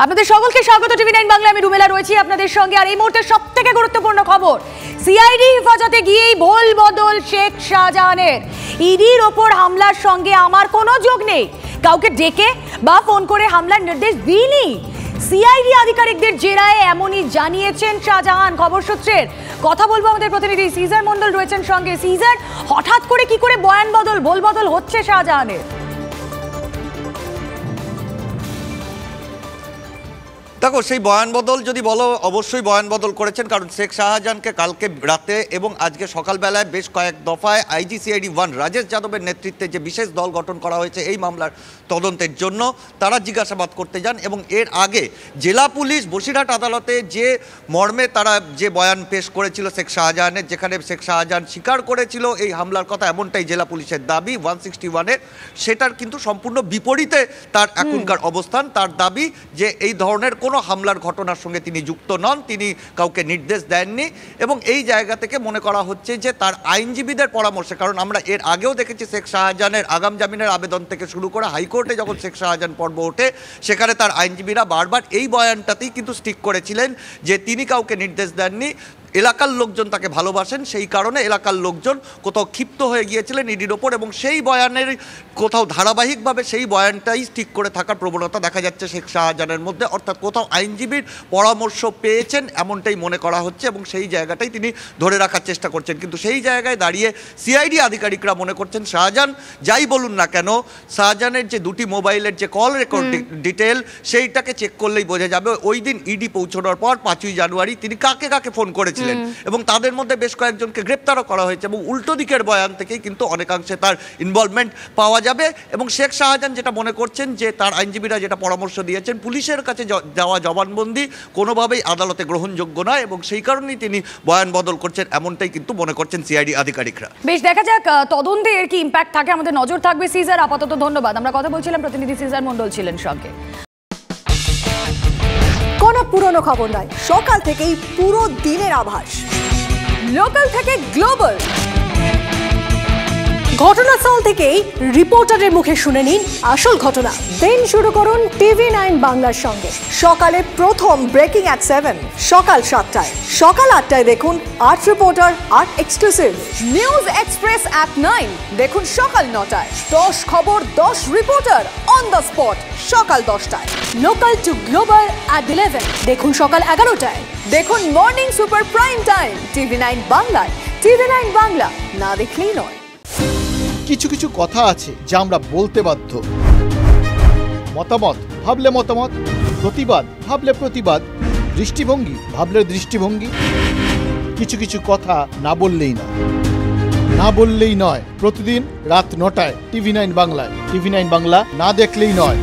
আপনাদের সকলকে স্বাগত টিভি9 বাংলা। আমি রুমেলা রয়েছি আপনাদের সঙ্গে। আর এই মুহূর্তে সবথেকে গুরুত্বপূর্ণ খবর, সিআইডি হেফাজতে গিয়েই ভোল বদল শেখ শাহজাহানের। ইডির ওপর হামলার সঙ্গে আমার কোনো যোগ নেই, কাউকে ডেকে বা ফোন করে হামলার নির্দেশ দিইনি। সিআইডি আধিকারিকদের জেরায় এমনই জানিয়েছেন শাহজাহান। খবর সূত্রের কথা বলবো আমাদের প্রতিনিধি সিজার মন্ডল রয়েছেন সঙ্গে। সিজার, হঠাৎ করে কি করে বয়ান বদল, ভোল বদল হচ্ছে শাহজাহানের? দেখো, সেই বয়ান বদল যদি বলো, অবশ্যই বয়ান বদল করেছেন, কারণ শেখ শাহজাহানকে কালকে রাতে এবং আজকে সকালবেলায় বেশ কয়েক দফায় IGCID 1 রাজেশ যাদবের নেতৃত্বে যে বিশেষ দল গঠন করা হয়েছে এই মামলার তদন্তের জন্য, তারা জিজ্ঞাসাবাদ করতে যান। এবং এর আগে জেলা পুলিশ বসিরহাট আদালতে যে মর্মে তারা যে বয়ান পেশ করেছিল শেখ শাহজাহানের, যেখানে শেখ শাহজাহান স্বীকার করেছিল এই হামলার কথা, এমনটাই জেলা পুলিশের দাবি 161-এর, সেটার কিন্তু সম্পূর্ণ বিপরীতে তার এখনকার অবস্থান। তার দাবি যে এই ধরনের কোনো হামলার ঘটনার সঙ্গে তিনি যুক্ত নন, তিনি কাউকে নির্দেশ দেননি। এবং এই জায়গা থেকে মনে করা হচ্ছে যে তার আইনজীবীদের পরামর্শে, কারণ আমরা এর আগেও দেখেছি শেখ শাহজাহানের আগাম জামিনের আবেদন থেকে শুরু করে হাইকোর্টে যখন শেখ শাহজাহান পর্ব ওঠে, সেখানে তার আইনজীবীরা বারবার এই বয়ানটাতেই কিন্তু স্টিক করেছিলেন যে তিনি কাউকে নির্দেশ দেননি। এলাকার লোকজন তাকে ভালোবাসেন, সেই কারণে এলাকার লোকজন কোথাও ক্ষিপ্ত হয়ে গিয়েছিলেন ইডির ওপর, এবং সেই বয়ানের কোথাও ধারাবাহিকভাবে সেই বয়ানটাই ঠিক করে থাকার প্রবণতা দেখা যাচ্ছে শেখ শাহজাহানের মধ্যে। অর্থাৎ কোথাও আইনজীবীর পরামর্শ পেয়েছেন এমনটাই মনে করা হচ্ছে, এবং সেই জায়গাটাই তিনি ধরে রাখার চেষ্টা করছেন। কিন্তু সেই জায়গায় দাঁড়িয়ে সিআইডি আধিকারিকরা মনে করছেন শাহজাহান যাই বলুন না কেন, শাহজাহানের যে দুটি মোবাইলের যে কল রেকর্ড ডিটেল, সেইটাকে চেক করলেই বোঝা যাবে ওই দিন ইডি পৌঁছানোর পর 5ই জানুয়ারি তিনি কাকে কাকে ফোন করেছেন, এবং তাদের মধ্যে বেশ কয়েকজনকে গ্রেপ্তারও করা হয়েছে। এবং উল্টো দিকের বয়ান থেকেই কিন্তু অনেকাংশে তার ইনভলভমেন্ট পাওয়া যাবে। এবং শেখ শাহজাহান যেটা মনে করছেন যে তার আইনজীবীরা যেটা পরামর্শ দিয়েছেন, পুলিশের কাছে যাওয়া জবানবন্দি কোনোভাবেই আদালতে গ্রহণযোগ্য নয়, এবং সেই কারণেই তিনি বয়ান বদল করছেন, এমনটাই কিন্তু মনে করছেন সিআইডি আধিকারিকরা। বেশ, দেখা যাক তদন্তে এর কি ইম্প্যাক্ট থাকে, আমাদের নজর থাকবে। সিজার, আপাতত ধন্যবাদ। আমরা কথা বলছিলাম, প্রতিনিধি সিজার মন্ডল ছিলেন সঙ্গে। কোনো পুরনো খবর নয়, সকাল থেকেই পুরো দিনের আভাস, লোকাল থেকে গ্লোবাল, ঘটনাস্থল থেকেই রিপোর্টারের মুখে শুনে নিন আসল ঘটনা। দিন শুরু করুন টিভি9 বাংলার সঙ্গে। সকালে প্রথম ব্রেকিং অ্যাট 7, সকাল 7টায়, সকাল 8টায় দেখুন 8 reporter 8 exclusive. News express at 9 দেখুন সকাল 9টায়, 10 খবর 10 রিপোর্টার অন দ্য স্পট সকাল 10টায়। লোকাল টু গ্লোবাল অ্যাট 11 দেখুন সকাল 11টায়। দেখুন মর্নিং সুপার প্রাইম টাইম টিভি9 বাংলায়। টিভি9 বাংলা, না দেখলেই নয়। কিছু কিছু কথা আছে যা আমরা বলতে বাধ্য। মতামত ভাবলে মতামত, প্রতিবাদ ভাবলে প্রতিবাদ, দৃষ্টিভঙ্গি ভাবলে দৃষ্টিভঙ্গি। কিছু কিছু কথা না বললেই নয়, না বললেই নয়। প্রতিদিন রাত 9টায় টিভি9 বাংলায়। টিভি9 বাংলা, না দেখলেই নয়।